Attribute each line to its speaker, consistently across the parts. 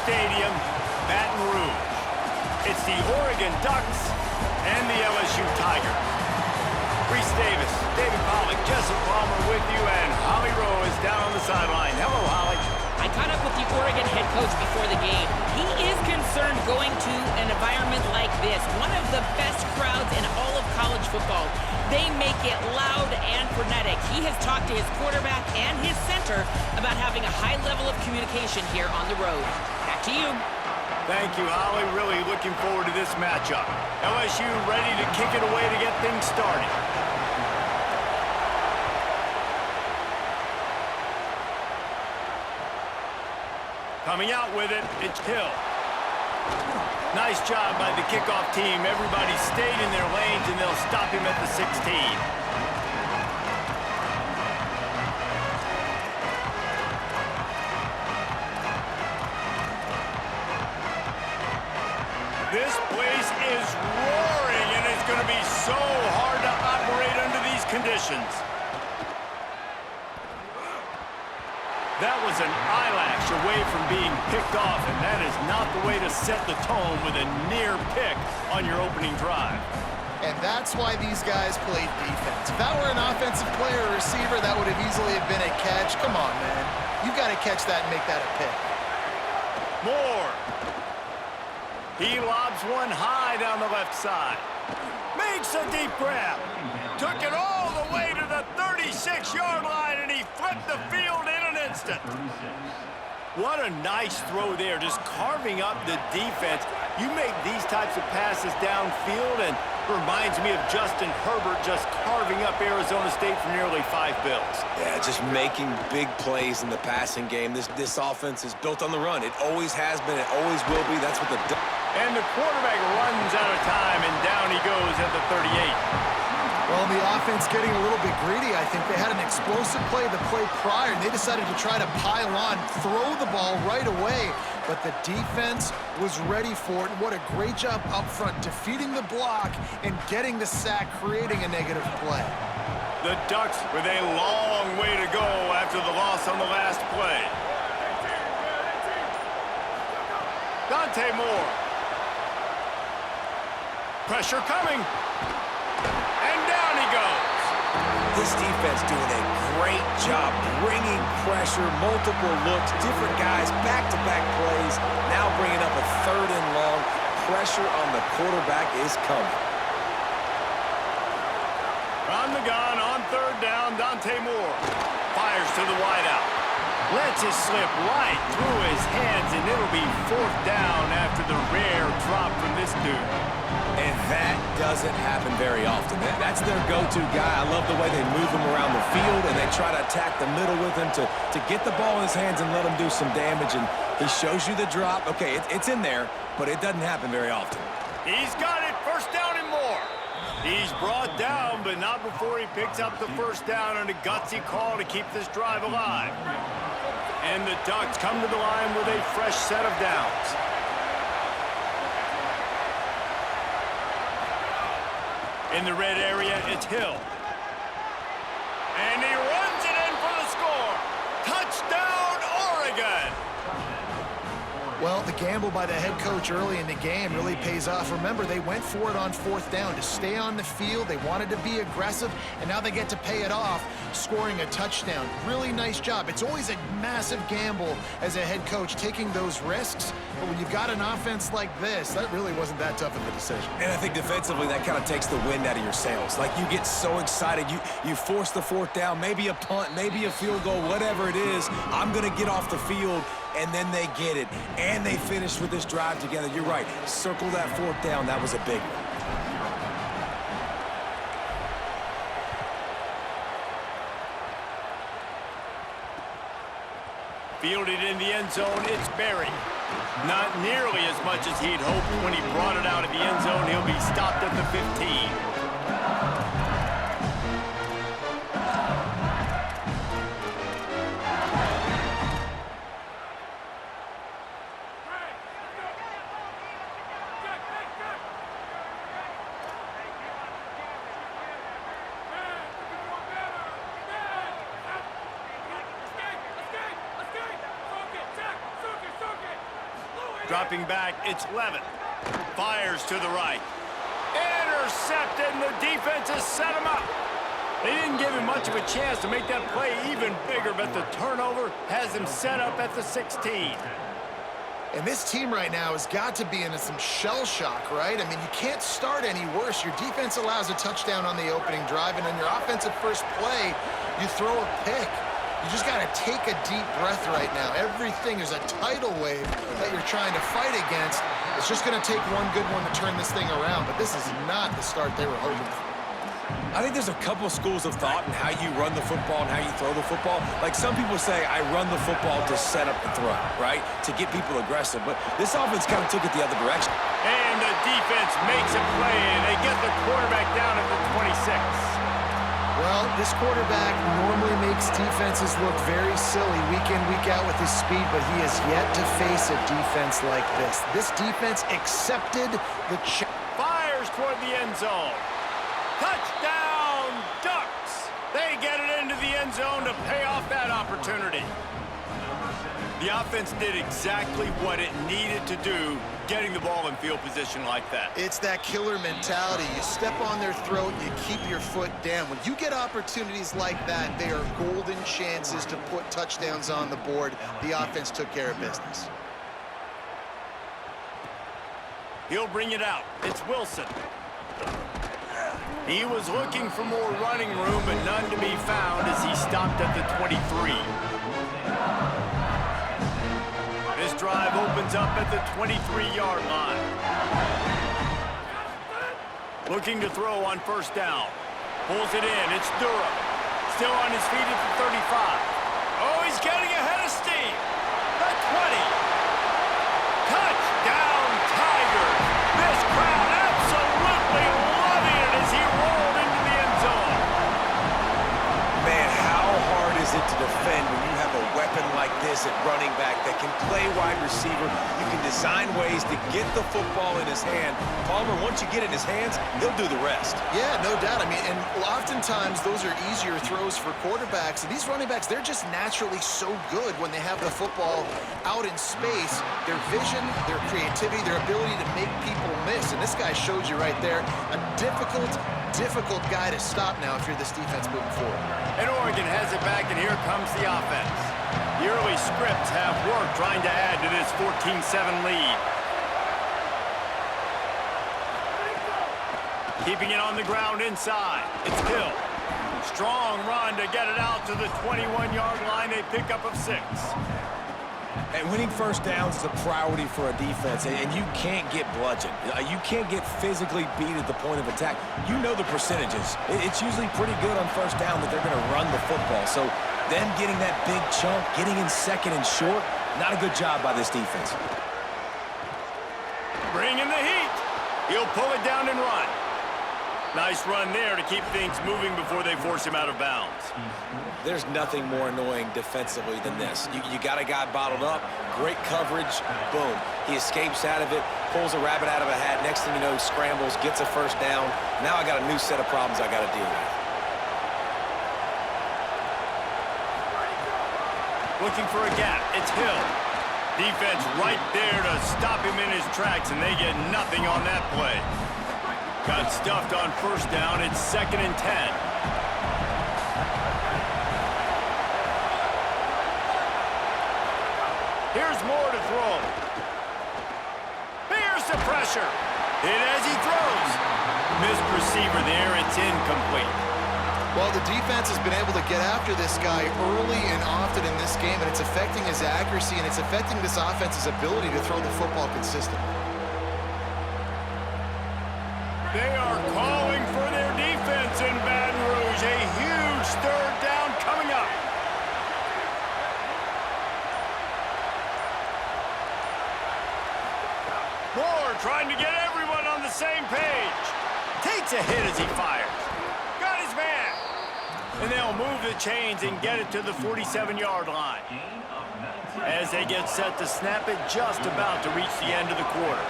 Speaker 1: Stadium, Baton Rouge. It's the Oregon Ducks and the LSU Tigers. Reese Davis, David Pollack, Jessup Palmer with you, and Holly Rowe is down on the sideline. Hello, Holly.
Speaker 2: I caught up with the Oregon head coach before the game. He is concerned going to an environment like this, one of the best crowds in all of college football. They make it loud and frenetic. He has talked to his quarterback and his center about having a high level of communication here on the road. Back to you.
Speaker 1: Thank you, Holly. Really looking forward to this matchup. LSU ready to kick it away to get things started. Coming out with it, it's Hill. Nice job by the kickoff team. Everybody stayed in their lanes, and they'll stop him at the 16. This place is roaring, and it's going to be so hard to operate under these conditions. That was an eyelash away from being picked off, and that is not the way to set the tone with a near pick on your opening drive.
Speaker 3: And that's why these guys played defense. If that were an offensive player or receiver, that would have easily been a catch. Come on, man. You've got to catch that and make that a pick.
Speaker 1: Moore. He lobs one high down the left side. Makes a deep grab. Took it all the way to the 36-yard line, and he flipped the field in an instant. What a nice throw there, just carving up the defense. You make these types of passes downfield, and reminds me of Justin Herbert just carving up Arizona State for nearly 5 bills.
Speaker 4: Yeah, just making big plays in the passing game. This offense is built on the run. It always has been. It always will be. That's what the...
Speaker 1: And the quarterback runs out of time, and down he goes at the 38.
Speaker 3: Well, the offense getting a little bit greedy, I think. They had an explosive play the play prior, and they decided to try to pile on, throw the ball right away. But the defense was ready for it. What a great job up front, defeating the block and getting the sack, creating a negative play.
Speaker 1: The Ducks with a long way to go after the loss on the last play. Dante Moore. Pressure coming. And down he goes.
Speaker 4: This defense doing a great job bringing pressure, multiple looks, different guys, back-to-back plays. Now bringing up a 3rd and long. Pressure on the quarterback is coming.
Speaker 1: On the gun, on 3rd down, Dante Moore fires to the wideout. Lets it slip right through his hands, and it'll be 4th down after the rare drop from this dude.
Speaker 4: And that doesn't happen very often. That's their go-to guy. I love the way they move him around the field, and they try to attack the middle with him to get the ball in his hands and let him do some damage. And he shows you the drop. Okay, it's in there, but it doesn't happen very often.
Speaker 1: He's got it, 1st down and more. He's brought down, but not before he picks up the 1st down on a gutsy call to keep this drive alive. And the Ducks come to the line with a fresh set of downs. In the red area, it's Hill. And he runs it in for the score. Touchdown, Oregon!
Speaker 3: Well, the gamble by the head coach early in the game really pays off. Remember, they went for it on 4th down to stay on the field. They wanted to be aggressive, and now they get to pay it off, scoring a touchdown. Really nice job. It's always a massive gamble as a head coach taking those risks, but when you've got an offense like this, that really wasn't that tough of a decision.
Speaker 4: And I think defensively, that kind of takes the wind out of your sails. Like, you get so excited. You force the 4th down, maybe a punt, maybe a field goal, whatever it is. I'm going to get off the field. And then they get it, and they finish with this drive together. You're right. Circle that 4th down. That was a big one.
Speaker 1: Fielded in the end zone, it's Berry. Not nearly as much as he'd hoped when he brought it out of the end zone. He'll be stopped at the 15. Dropping back, it's Levin. Fires to the right. Intercepted, and the defense has set him up. They didn't give him much of a chance to make that play even bigger, but the turnover has him set up at the 16.
Speaker 3: And this team right now has got to be in some shell shock, right? I mean, you can't start any worse. Your defense allows a touchdown on the opening drive, and on your offensive first play, you throw a pick. You just got to take a deep breath right now. Everything is a tidal wave that you're trying to fight against. It's just going to take one good one to turn this thing around, but this is not the start they were hoping for.
Speaker 4: I think there's a couple schools of thought in how you run the football and how you throw the football. Like some people say, I run the football to set up the throw, right? To get people aggressive. But this offense kind of took it the other direction.
Speaker 1: And the defense makes a play, and they get the quarterback down at the 26.
Speaker 3: Well, this quarterback normally makes defenses look very silly week in, week out with his speed, but he has yet to face a defense like this. This defense accepted the
Speaker 1: fires toward the end zone. Touchdown, Ducks! They get it into the end zone to pay off that opportunity. The offense did exactly what it needed to do, getting the ball in field position like that.
Speaker 3: It's that killer mentality. You step on their throat, you keep your foot down. When you get opportunities like that, they are golden chances to put touchdowns on the board. The offense took care of business.
Speaker 1: He'll bring it out. It's Wilson. He was looking for more running room, but none to be found as he stopped at the 23. This drive opens up at the 23-yard line. Looking to throw on first down. Pulls it in. It's Durham. Still on his feet at the 35. Oh, he's getting ahead of steam. The 20. Touchdown, Tigers. This crowd absolutely loving it as he rolled into the end zone.
Speaker 4: Man, how hard is it to defend when you have a weapon like this at running back that can play wide receiver? You can design ways to get the football in his hand. Palmer, once you get it in his hands, he'll do the rest.
Speaker 3: Yeah, no doubt. I mean, and oftentimes those are easier throws for quarterbacks. And these running backs, they're just naturally so good when they have the football out in space. Their vision, their creativity, their ability to make people miss. And this guy showed you right there, a difficult guy to stop now if you're this defense moving forward.
Speaker 1: And Oregon has it back, and here comes the offense. The early scripts have worked trying to add to this 14-7 lead. Keeping it on the ground inside. It's Hill. Strong run to get it out to the 21-yard line. A pickup of 6.
Speaker 4: And winning first downs is a priority for a defense, and you can't get bludgeoned. You can't get physically beat at the point of attack. You know the percentages. It's usually pretty good on first down that they're going to run the football. So them getting that big chunk, getting in second and short, not a good job by this defense.
Speaker 1: Bring in the heat. He'll pull it down and run. Nice run there to keep things moving before they force him out of bounds.
Speaker 4: There's nothing more annoying defensively than this. You got a guy bottled up, great coverage, boom. He escapes out of it, pulls a rabbit out of a hat. Next thing you know, scrambles, gets a first down. Now I got a new set of problems I got to deal with.
Speaker 1: Looking for a gap. It's Hill. Defense right there to stop him in his tracks, and they get nothing on that play. Got stuffed on first down. It's 2nd and 10. Here's more to throw. Bears the pressure. Hit as he throws. Missed receiver there. It's incomplete.
Speaker 3: Well, the defense has been able to get after this guy early and often in this game, and it's affecting his accuracy, and it's affecting this offense's ability to throw the football consistently.
Speaker 1: They are calling for their defense in Baton Rouge. A huge 3rd down coming up. Moore trying to get everyone on the same page. Takes a hit as he fires. Got his man. And they'll move the chains and get it to the 47-yard line. As they get set to snap it, just about to reach the end of the quarter.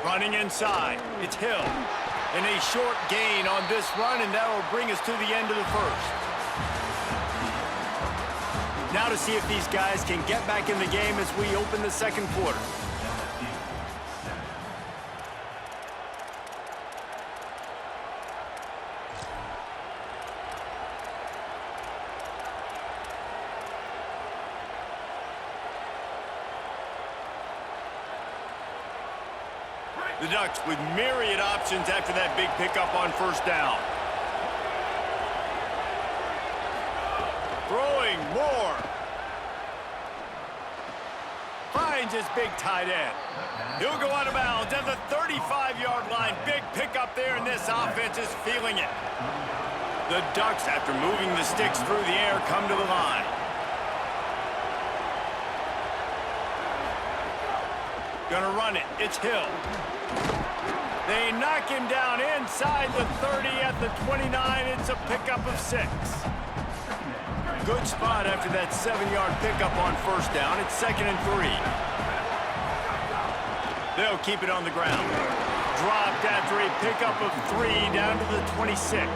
Speaker 1: Running inside, it's Hill. And a short gain on this run, and that'll bring us to the end of the first. Now to see if these guys can get back in the game as we open the second quarter. The Ducks with myriad options after that big pickup on first down. Throwing more. Finds his big tight end. He'll go out of bounds at the 35-yard line. Big pickup there, and this offense is feeling it. The Ducks, after moving the sticks through the air, come to the line. Gonna run it. It's Hill. They knock him down inside the 30 at the 29. It's a pickup of 6. Good spot after that 7-yard pickup on first down. It's 2nd and 3. They'll keep it on the ground. Dropped after a pickup of 3 down to the 26.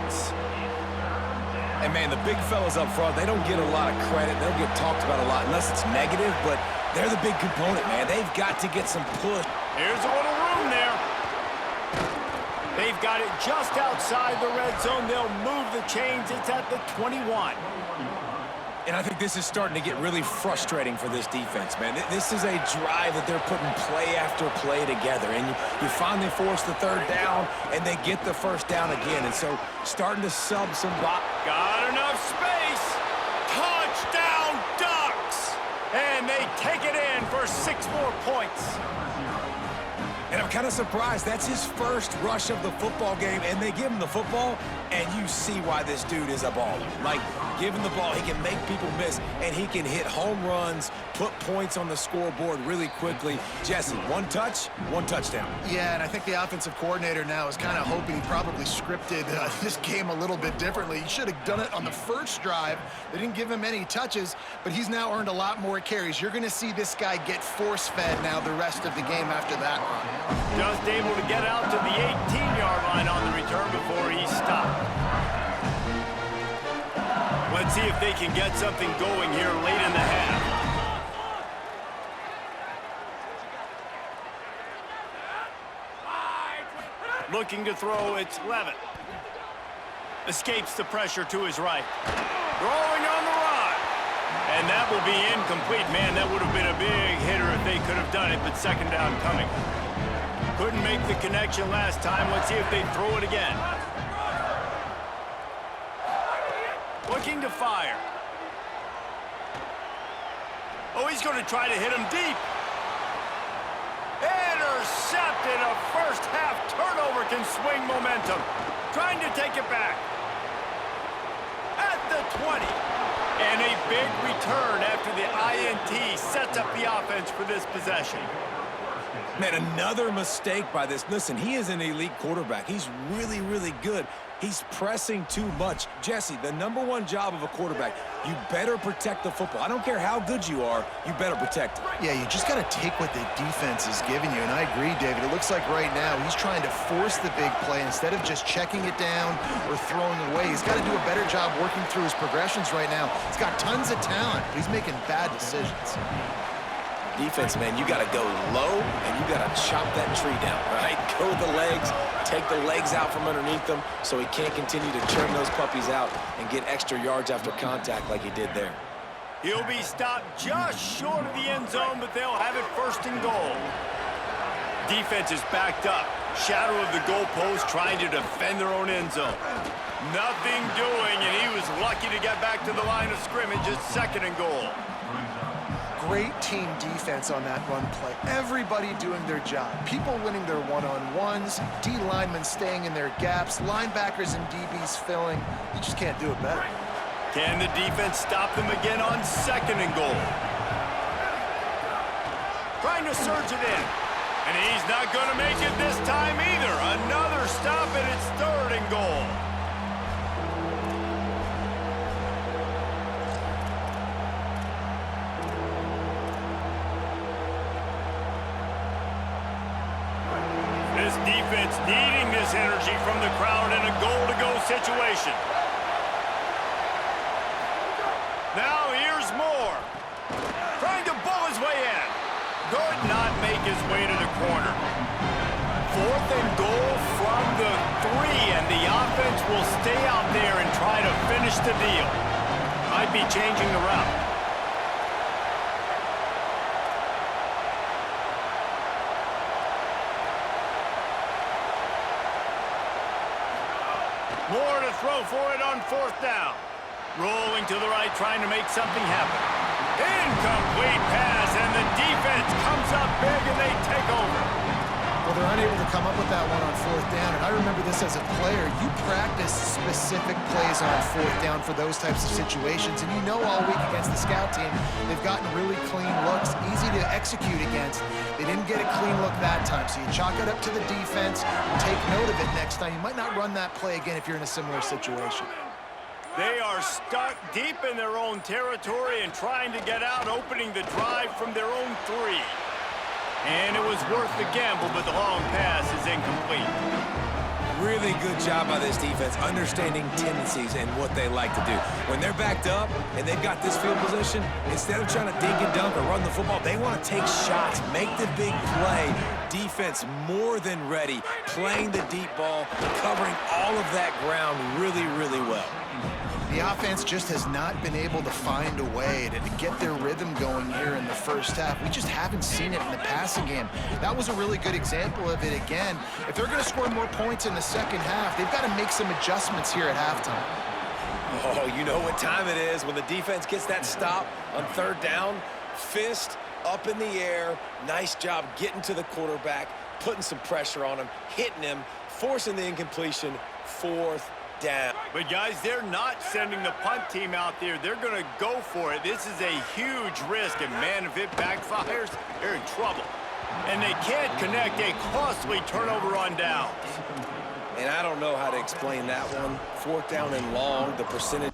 Speaker 4: And, man, the big fellas up front, they don't get a lot of credit. They don't get talked about a lot unless it's negative, but they're the big component, man. They've got to get some push.
Speaker 1: Here's a little room there. They've got it just outside the red zone. They'll move the chains. It's at the 21.
Speaker 4: And I think this is starting to get really frustrating for this defense, man. This is a drive that they're putting play after play together. And you finally force the 3rd down, and they get the 1st down again. And so starting to sub some box.
Speaker 1: Got enough space. Touchdown, Ducks. And they take it in for 6 more points.
Speaker 4: And I'm kind of surprised. That's his first rush of the football game, and they give him the football, and you see why this dude is a baller. Like, give him the ball, he can make people miss, and he can hit home runs, put points on the scoreboard really quickly. Jesse, 1 touch, 1 touchdown.
Speaker 3: Yeah, and I think the offensive coordinator now is kind of hoping he probably scripted this game a little bit differently. He should have done it on the first drive. They didn't give him any touches, but he's now earned a lot more carries. You're going to see this guy get force-fed now the rest of the game after that run.
Speaker 1: Just able to get out to the 18-yard line on the return before he stopped. Let's see if they can get something going here late in the half. Looking to throw, it's Levitt. Escapes the pressure to his right. Throwing on the run. And that will be incomplete. Man, that would have been a big hitter if they could have done it, but 2nd down coming. Couldn't make the connection last time. Let's see if they throw it again. Looking to fire. Oh, he's going to try to hit him deep. Intercepted. A first-half turnover can swing momentum. Trying to take it back. At the 20. And a big return after the INT sets up the offense for this possession.
Speaker 4: Man, another mistake by this. Listen, he is an elite quarterback. He's really, really good. He's pressing too much. Jesse, the #1 job of a quarterback, you better protect the football. I don't care how good you are, you better protect it.
Speaker 3: Yeah, you just got to take what the defense is giving you, and I agree, David. It looks like right now he's trying to force the big play instead of just checking it down or throwing away. He's got to do a better job working through his progressions right now. He's got tons of talent, but he's making bad decisions.
Speaker 4: Defense, man, you got to go low, and you got to chop that tree down, right? Go with the legs, take the legs out from underneath them so he can't continue to churn those puppies out and get extra yards after contact like he did there.
Speaker 1: He'll be stopped just short of the end zone, but they'll have it 1st and goal. Defense is backed up. Shadow of the goalpost trying to defend their own end zone. Nothing doing, and he was lucky to get back to the line of scrimmage. It's 2nd and goal.
Speaker 3: Great team defense on that run play. Everybody doing their job. People winning their one-on-ones, D linemen staying in their gaps, linebackers and DBs filling. You just can't do it better.
Speaker 1: Can the defense stop them again on 2nd and goal? Trying to surge it in. And he's not going to make it this time either. Another stop, and it's 3rd and goal. This defense needing this energy from the crowd in a goal-to-go situation. Now here's more. make his way to the corner. 4th and goal from the 3, and the offense will stay out there and try to finish the deal. I'd be changing the route. More to throw for it on 4th down. Rolling to the right, trying to make something happen. Incomplete pass, and the defense comes up big, and they take over.
Speaker 3: Well, they're unable to come up with that one on 4th down, and I remember this as a player. You practice specific plays on 4th down for those types of situations, and you know all week against the scout team, they've gotten really clean looks, easy to execute against. They didn't get a clean look that time, so you chalk it up to the defense, take note of it next time. You might not run that play again if you're in a similar situation.
Speaker 1: They are stuck deep in their own territory and trying to get out, opening the drive from their own 3. And it was worth the gamble, but the long pass is incomplete.
Speaker 4: Really good job by this defense, understanding tendencies and what they like to do. When they're backed up and they've got this field position, instead of trying to dink and dunk or run the football, they want to take shots, make the big play. Defense more than ready, playing the deep ball, covering all of that ground really, really well.
Speaker 3: The offense just has not been able to find a way to get their rhythm going here in the first half. We just haven't seen it in the passing game. That was a really good example of it again. If they're going to score more points in the second half, they've got to make some adjustments here at halftime.
Speaker 4: Oh, you know what time it is when the defense gets that stop on 3rd down. Fist up in the air. Nice job getting to the quarterback, putting some pressure on him, hitting him, forcing the incompletion. 4th down.
Speaker 1: But, guys, they're not sending the punt team out there. They're going to go for it. This is a huge risk, and, man, if it backfires, they're in trouble. And they can't connect a costly turnover on downs.
Speaker 4: And I don't know how to explain that one. 4th down and long, the percentage.